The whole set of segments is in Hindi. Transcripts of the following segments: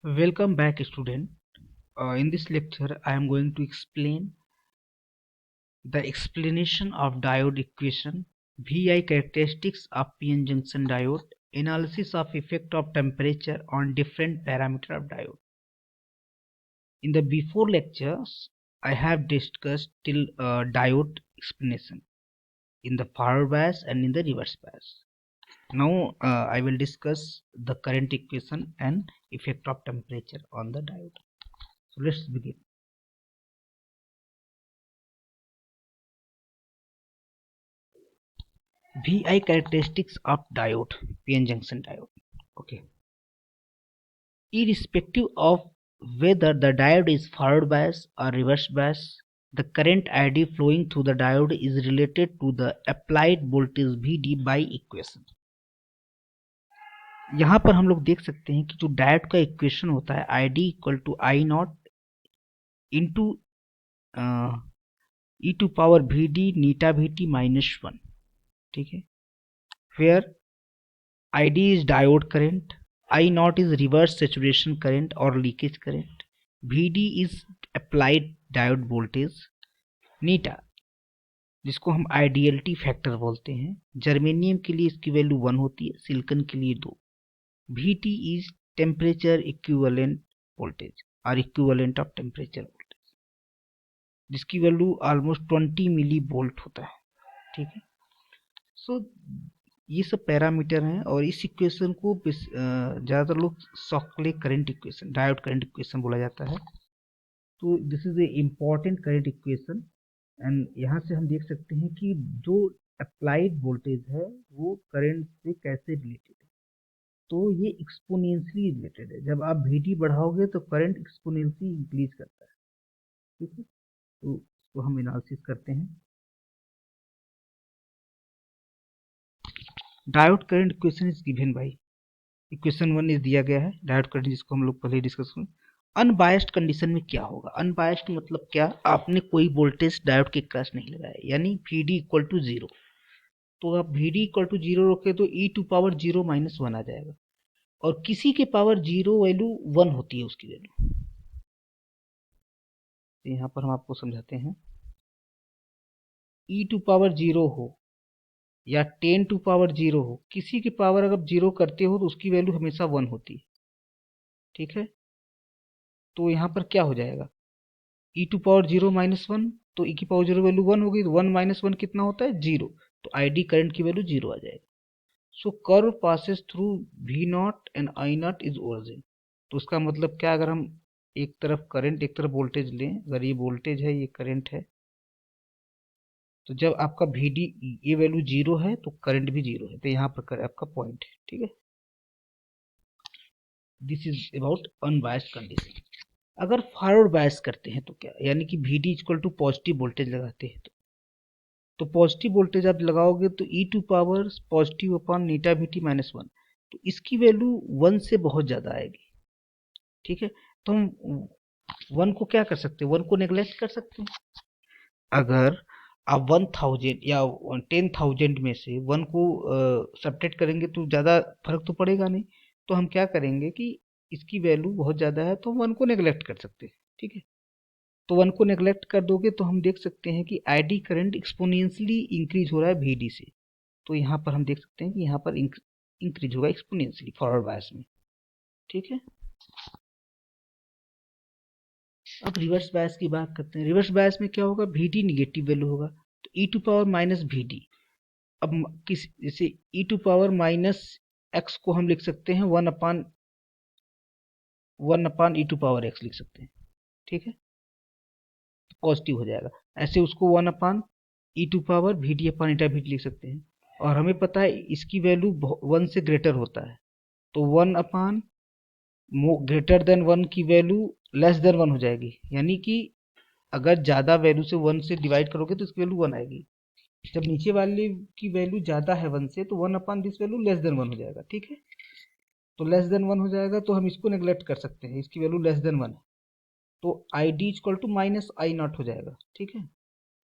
Welcome back, student. In this lecture, I am going to explain the explanation of diode equation, VI characteristics of PN junction diode, analysis of effect of temperature on different parameter of diode. In the before lectures, I have discussed till diode explanation in the forward bias and in the reverse bias. Now I will discuss the current equation and effect of temperature on the diode. So let's begin. VI characteristics of diode, PN junction diode. Okay. Irrespective of whether the diode is forward bias or reverse bias, the current ID flowing through the diode is related to the applied voltage VD by equation. यहाँ पर हम लोग देख सकते हैं कि जो डायोड का इक्वेशन होता है ID equal to I not into e to power V D eta V T -1, ठीक है, where ID is diode current, I naught is reverse saturation current or leakage current, VD is applied diode voltage, नीटा जिसको हम आइडियलिटी फैक्टर बोलते हैं, जर्मेनियम के लिए इसकी वैल्यू 1 होती है, सिलिकॉन के लिए 2, VT is temperature equivalent voltage और इक्विवेलेंट ऑफ टेम्परेचर वोल्टेज, जिसकी वैल्यू ऑलमोस्ट 20 मिली वोल्ट होता है, ठीक है। सो ये सब पैरामीटर हैं और इस इक्वेशन को ज़्यादातर लोग Shockley current equation, diode current equation बोला जाता है। तो this is a important current equation and यहाँ से हम देख सकते हैं कि जो अप्लाइड वोल्टेज है वो करंट से कैसे रिलेटेड है। तो ये एक्सपोनेंशियली रिलेटेड है, जब आप VD बढ़ाओगे तो करंट एक्सपोनेंशियली इंक्रीज करता है, ठीक है। तो इसको हम एनालिसिस करते हैं। Diode current equation is given by equation 1 is दिया गया है डायोड करंट, जिसको हम लोग पहले डिस्कस करें। अनबायस्ड कंडीशन में क्या होगा? अनबायस्ड मतलब क्या? आपने कोई वोल्टेज डायोड के क्रॉस नहीं लगाया, यानी VD इक्वल टू 0। तो आप VD इक्वल टू 0 रखे तो e टू पावर 0 -1 आ जाएगा, और किसी के पावर 0 वैल्यू 1 होती है उसकी वैल्यू। यहाँ पर हम आपको समझाते हैं, e टू पावर 0 हो या 10 टू पावर 0 हो, किसी की पावर अगर 0 करते हो तो उसकी वैल्यू हमेशा 1 होती है, ठीक है। तो यहाँ पर क्या हो जाएगा, e टू पावर 0 -1, तो e की पावर 0 वैल्यू 1 होगी, तो 1 -1 कितना होता है? 0। तो ID करंट की वैल्यू 0 आ जाएगा। So curve passes through V naught and I naught is origin. तो उसका मतलब क्या, अगर हम एक तरफ करंट एक तरफ वोल्टेज लें, अगर ये वोल्टेज है ये करंट है, तो जब आपका VD ये वैल्यू 0 है तो करंट भी 0 है, तो यहाँ पर आपका पॉइंट है, ठीक है। This is about unbiased condition. अगर फॉरवर्ड बायस करते हैं तो क्या, यानी कि VD equal to positive voltage लगाते हैं तो पॉजिटिव वोल्टेज आप लगाओगे तो e to power positive upon eta VT -1, तो इसकी वैल्यू 1 से बहुत ज़्यादा आएगी, ठीक है। तो हम 1 को क्या कर सकते हैं, 1 को नेग्लेक्ट कर सकते हैं। अगर आप 1000 या 10,000 में से 1 को सब्ट्रैक्ट करेंगे तो ज़्यादा फर्क तो पड़ेगा नहीं, तो हम क्या करेंगे कि इसकी वैल्यू बहुत ज़्यादा है तो 1 को नेग्लेक्ट कर सकते हैं, ठीक है। तो 1 को नेग्लेक्ट कर दोगे तो हम देख सकते हैं कि ID करंट एक्सपोनेंशियली इंक्रीज हो रहा है VD से। तो यहाँ पर हम देख सकते हैं कि यहाँ पर इंक्रीज होगा एक्सपोनेंशियली फॉरवर्ड बायस में, ठीक है। अब रिवर्स बायस की बात करते हैं। रिवर्स बायस में क्या होगा, VD निगेटिव वैल्यू होगा, तो e to power minus VD। अब किस जैसे e to power minus x को हम लिख सकते हैं 1 upon e to power x लिख सकते हैं, ठीक है, पॉजिटिव हो जाएगा। ऐसे उसको 1 upon e to power VD upon eta VD लिख सकते हैं, और हमें पता है इसकी वैल्यू 1 से ग्रेटर होता है, तो 1 अपान ग्रेटर देन 1 की वैल्यू लेस देन 1 हो जाएगी, यानी कि अगर ज़्यादा वैल्यू से 1 से डिवाइड करोगे तो इसकी वैल्यू 1 आएगी। जब नीचे वाली की वैल्यू ज़्यादा है 1 से, तो 1 अपान दिस वैल्यू लेस देन 1 हो जाएगा, ठीक है। तो लेस देन 1 हो जाएगा तो हम इसको नेग्लेक्ट कर सकते हैं, इसकी वैल्यू लेस देन 1 है, तो ID equal to minus I not हो जाएगा, ठीक है।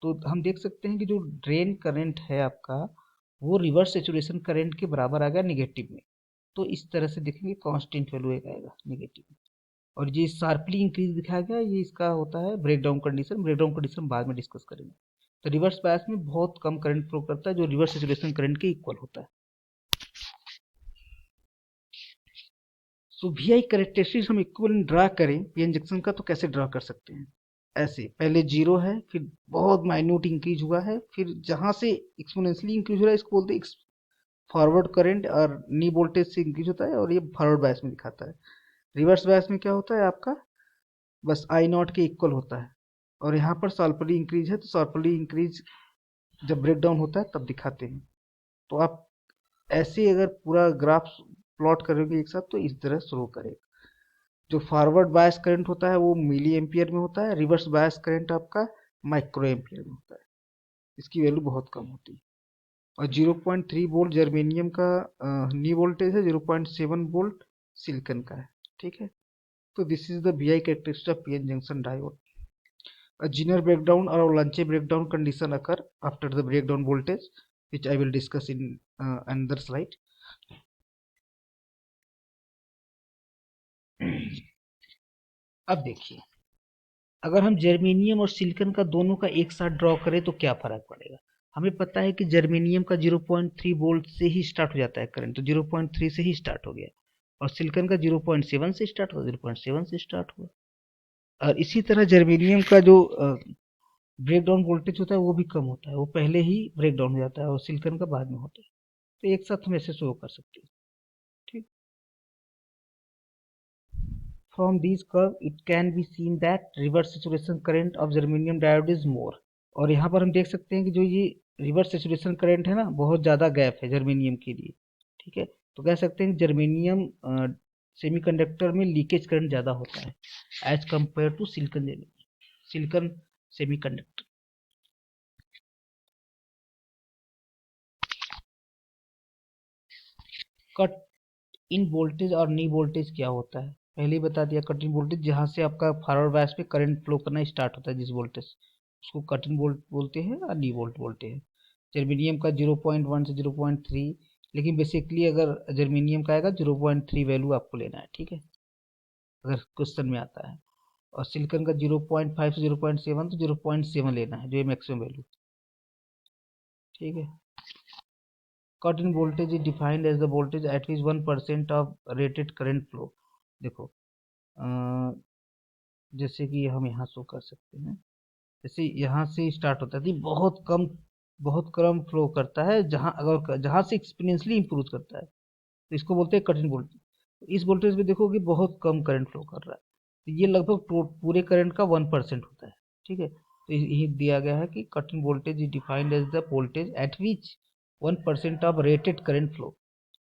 तो हम देख सकते हैं कि जो ड्रेन करंट है आपका वो रिवर्स सेचुरेशन करंट के बराबर आ गया नेगेटिव में। तो इस तरह से देखेंगे कांस्टेंट वैल्यू एक आएगा नेगेटिव में। और ये शार्पली इंक्रीज दिखाया गया, ये इसका होता है ब्रेकडाउन कंडीशन। ब्रेकडाउन कंडीशन बाद में डिस्कस करेंगे। तो रिवर्स बायस में बहुत कम करंट फ्लो करता है, जो रिवर्स सैचुरेशन करंट के इक्वल होता है। सो वी आई करेक्टरिस्टिक्स हम इक्विवेलेंट ड्रा करें पीएन जंक्शन का, तो कैसे ड्रा कर सकते हैं? ऐसे, पहले जीरो है, फिर बहुत माइन्यूट इंक्रीज हुआ है, फिर जहां से एक्सपोनेंशियली इंक्रीज हो रहा है इसको बोलते हैं फॉरवर्ड करंट, और नी वोल्टेज से इंक्रीज होता है, और ये फॉरवर्ड बायस में दिखाता है। रिवर्स बायस में क्या होता है आपका, बस आई नॉट के इक्वल होता है। और यहाँ पर शार्पली इंक्रीज है, तो शार्पली इंक्रीज जब ब्रेक डाउन होता है तब दिखाते हैं। तो आप ऐसे अगर पूरा ग्राफ प्लॉट करोगे एक साथ, तो इस तरह शो करेगा। जो फॉरवर्ड बायस करंट होता है वो मिली एम्पियर में होता है, रिवर्स बायस करंट आपका माइक्रो एम्पियर में होता है। इसकी वैल्यू बहुत कम होती है। और 0.3 वोल्ट जर्मेनियम का नी वोल्टेज है, 0.7 वोल्ट सिलिकॉन का है। ठीक है, तो this is the VI characteristic of PN junction diode. A Zener breakdown or Lange breakdown condition occur after the breakdown voltage, which I will discuss in another slide. अब देखिए, अगर हम जर्मेनियम और सिलिकॉन का दोनों का एक साथ ड्रॉ करें तो क्या फर्क पड़ेगा? हमें पता है कि जर्मेनियम का 0.3 वोल्ट से ही स्टार्ट हो जाता है करंट, तो 0.3 से ही स्टार्ट हो गया। और सिलिकॉन का 0.7 से स्टार्ट हुआ, 0.7 से स्टार्ट हुआ। और इसी तरह जर्मेनियम का जो ब्रेकडाउन वोल्टेज होता है वो भी कम होता है, वो पहले ही ब्रेकडाउन हो जाता है, और सिलिकॉन का बाद में होता है। तो एक साथ हम ऐसे शो कर सकते हैं। ठीक, from this curve it can be seen that reverse saturation current of germanium diode is more. और यहाँ पर हम देख सकते हैं कि जो ये रिवर्स सैचुरेशन करंट है ना, बहुत ज़्यादा गैप है जर्मेनियम के लिए। ठीक है, तो कह सकते हैं कि जर्मेनियम सेमीकंडक्टर में लीकेज करंट ज़्यादा होता है as compare to silicon silicon semiconductor. Cut in voltage और नी वोल्टेज क्या होता है, पहले ही बता दिया। कट इन वोल्टेज जहाँ से आपका फॉरवर्ड बायस पे करंट फ्लो करना स्टार्ट होता है, जिस वोल्टेज, उसको कट इन वोल्ट बोलते हैं, और नी वोल्ट बोलते हैं। जर्मेनियम का 0.1 से 0.3, लेकिन बेसिकली अगर जर्मेनियम का आएगा 0.3 वैल्यू आपको लेना है। ठीक है, अगर क्वेश्चन में आता है। और सिलिकॉन का 0.5 से 0.7, तो 0.7 लेना है, जो ये मैक्सिमम वैल्यू। ठीक है, cut in voltage is defined as the voltage at which 1% of rated current flow। देखो, जैसे कि हम यहाँ शो कर सकते हैं, जैसे यहाँ से स्टार्ट होता है तो बहुत कम फ्लो करता है, जहाँ से एक्सपोनेंशियली इंप्रूव करता है, तो इसको बोलते हैं कट इन वोल्टेज। इस वोल्टेज पे देखो कि बहुत कम करंट फ्लो कर रहा है, तो ये लगभग पूरे करंट का 1% होता है। ठीक है, तो यही दिया गया है कि cut in voltage is defined as the voltage at which 1% of rated current flow.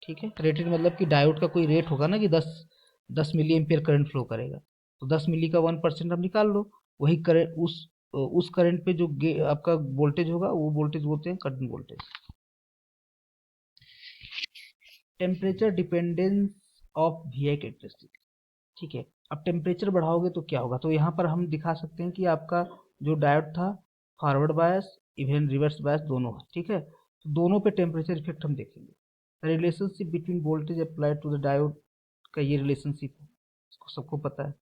ठीक है, रेटेड मतलब कि डायोड का कोई रेट होगा ना कि 10 मिली एम्पियर करंट फ्लो करेगा, तो 10 मिली का 1% आप निकाल लो, वही करंट उस करंट पे जो आपका वोल्टेज होगा वो वोल्टेज बोलते हैं cut in voltage. Temperature dependence of VI characteristic. ठीक है, अब टेम्परेचर बढ़ाओगे तो क्या होगा, तो यहाँ पर हम दिखा सकते हैं कि आपका जो डायोड था, forward bias even reverse bias दोनों है। ठीक है, तो दोनों पे टेम्परेचर इफेक्ट हम देखेंगे। Relationship between voltage applied to the diode का ये रिलेशनशिप है, इसको सबको पता है।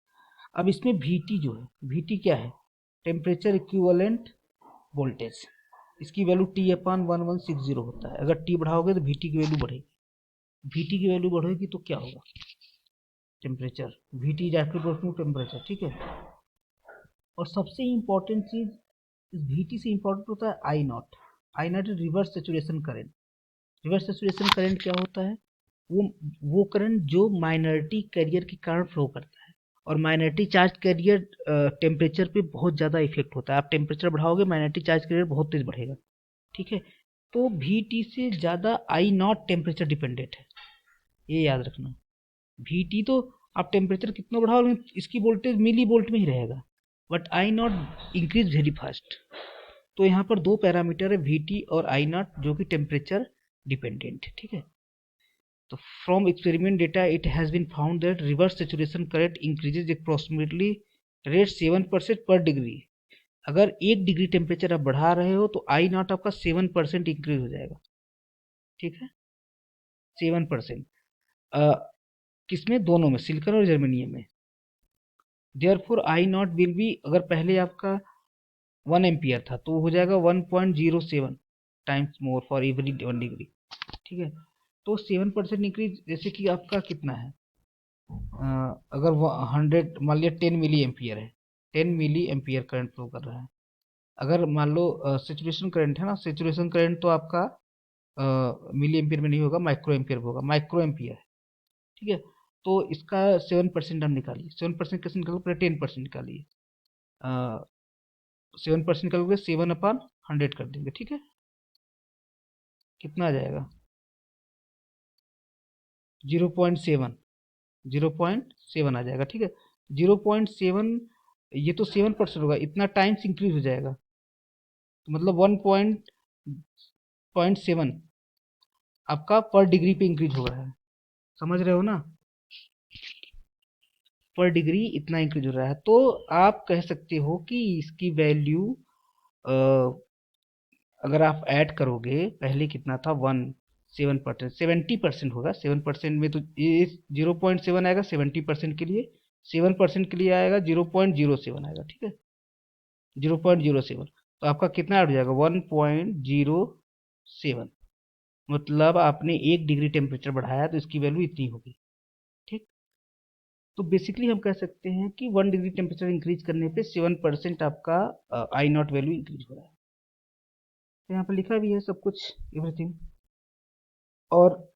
अब इसमें VT जो है, VT क्या है? Temperature equivalent voltage. इसकी वैल्यू T/1160 होता है। अगर T बढ़ाओगे तो VT की वैल्यू बढ़ेगी। VT की वैल्यू बढ़ेगी तो क्या होगा? Temperature, VT is directly temperature. ठीक है, और सबसे इंपॉर्टेंट चीज इस VT से इंपॉर्टेंट होता है I naught. I naught is reverse saturation current. Reverse saturation current क्या होता है? वो करंट जो माइनॉरिटी कैरियर के कारण फ्लो करता है, और माइनॉरिटी चार्ज कैरियर टेम्परेचर पे बहुत ज़्यादा इफेक्ट होता है। आप टेम्परेचर बढ़ाओगे, माइनॉरिटी चार्ज कैरियर बहुत तेज बढ़ेगा। ठीक है, तो VT से ज़्यादा आई नॉट टेम्परेचर डिपेंडेंट है, ये याद रखना। VT तो आप टेम्परेचर कितना बढ़ाओ, इसकी वोल्टेज मिली वोल्ट में ही रहेगा, but I not increase very fast. तो यहाँ पर दो पैरामीटर है, VT और आई नॉट, जो कि टेम्परेचर डिपेंडेंट है। ठीक है, तो from experiment data it has been found that reverse saturation current increases approximately rate 7% per degree. अगर 1 डिग्री टेम्परेचर आप बढ़ा रहे हो तो आई नॉट आपका 7% इंक्रीज हो जाएगा। ठीक है, 7%। किसमें? दोनों में, सिलिकॉन और जर्मेनियम में। Therefore I not will be, अगर पहले आपका 1 एम्पियर था तो हो जाएगा 1.07 times more for every 1 degree. ठीक है, तो 7% इंक्रीज, जैसे कि आपका कितना है, अगर 100 मान लिया 10 मिली एम्पियर है, 10 मिली एम्पियर करंट फ्लो कर रहा है। अगर मान लो सेचुरेशन करंट है ना, सेचुरेशन करंट तो आपका मिली एम्पियर में नहीं होगा, माइक्रो एम्पियर में होगा, माइक्रो एम्पियर है। ठीक है, तो इसका 7% हम निकालिए। 7% कैसे निकालोगे, पहले 10% निकालिए। 7% निकालोगे 7/100 कर देंगे। ठीक है, कितना आ जाएगा, 0.7, 0.7 आ जाएगा। ठीक है, 0.7, ये तो 7% होगा, इतना टाइम्स इंक्रीज हो जाएगा, तो मतलब 1.7 आपका पर डिग्री पे इंक्रीज हो रहा है। समझ रहे हो ना, पर डिग्री इतना इंक्रीज हो रहा है। तो आप कह सकते हो कि इसकी वैल्यू, अगर आप ऐड करोगे, पहले कितना था, 7%, 70% होगा। 7% में तो ये 0.7 आएगा 70% के लिए, 7% के लिए आएगा 0.07 आएगा। ठीक है, 0.07, तो आपका कितना ऐड हो जाएगा, 1.07। मतलब आपने 1 डिग्री टेम्परेचर बढ़ाया तो इसकी वैल्यू इतनी होगी। ठीक, तो बेसिकली हम कह सकते हैं कि 1 डिग्री टेम्परेचर इंक्रीज करने पे 7% आपका आई नॉट वैल्यू इंक्रीज हो रहा है। तो यहाँ पर लिखा भी है सब कुछ, एवरीथिंग। और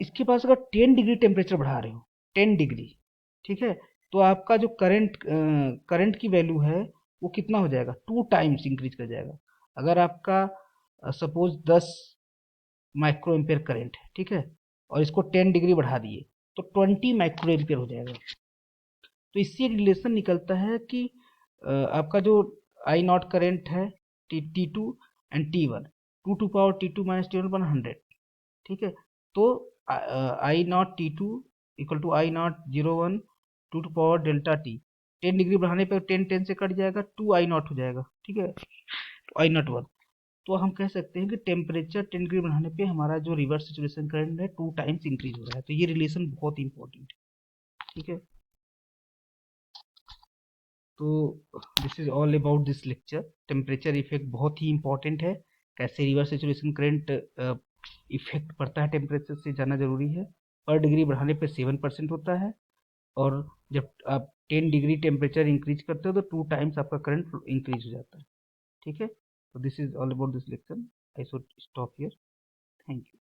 इसके पास अगर 10 डिग्री टेम्परेचर बढ़ा रहे हो, 10 डिग्री, ठीक है, तो आपका जो करंट की वैल्यू है वो कितना हो जाएगा, 2 टाइम्स इंक्रीज कर जाएगा। अगर आपका सपोज 10 माइक्रो एम्पियर करेंट है, ठीक है, और इसको 10 डिग्री बढ़ा दिए तो 20 माइक्रो एम्पियर हो जाएगा। तो इससे एक रिलेशन निकलता है कि आपका जो आई नॉट करेंट है, T2 and T1, 2 to power T2 - T1/100। ठीक है, तो I naught T2 equal to I naught 0 1 2 to power ΔT। 10 degree बढ़ाने पर 10 से कट जाएगा, 2 I0 हो जाएगा। ठीक है, I0 1। तो हम कह सकते हैं कि टेम्परेचर 10 डिग्री बढ़ाने पे हमारा जो रिवर्स सेचुरेशन करंट है 2 टाइम्स इंक्रीज हो रहा है। तो ये रिलेशन बहुत इंपॉर्टेंट है। ठीक है, तो this is all about this lecture. Temperature effect बहुत ही इंपॉर्टेंट है, कैसे रिवर्स सेचुरेशन करंट इफेक्ट पड़ता है टेम्परेचर से, जानना जरूरी है। पर डिग्री बढ़ाने पे 7% होता है, और जब आप 10 डिग्री टेम्परेचर इंक्रीज करते हो तो 2 टाइम्स आपका करंट इंक्रीज हो जाता है। ठीक है, तो this is all about this lecture. I should stop here. Thank you.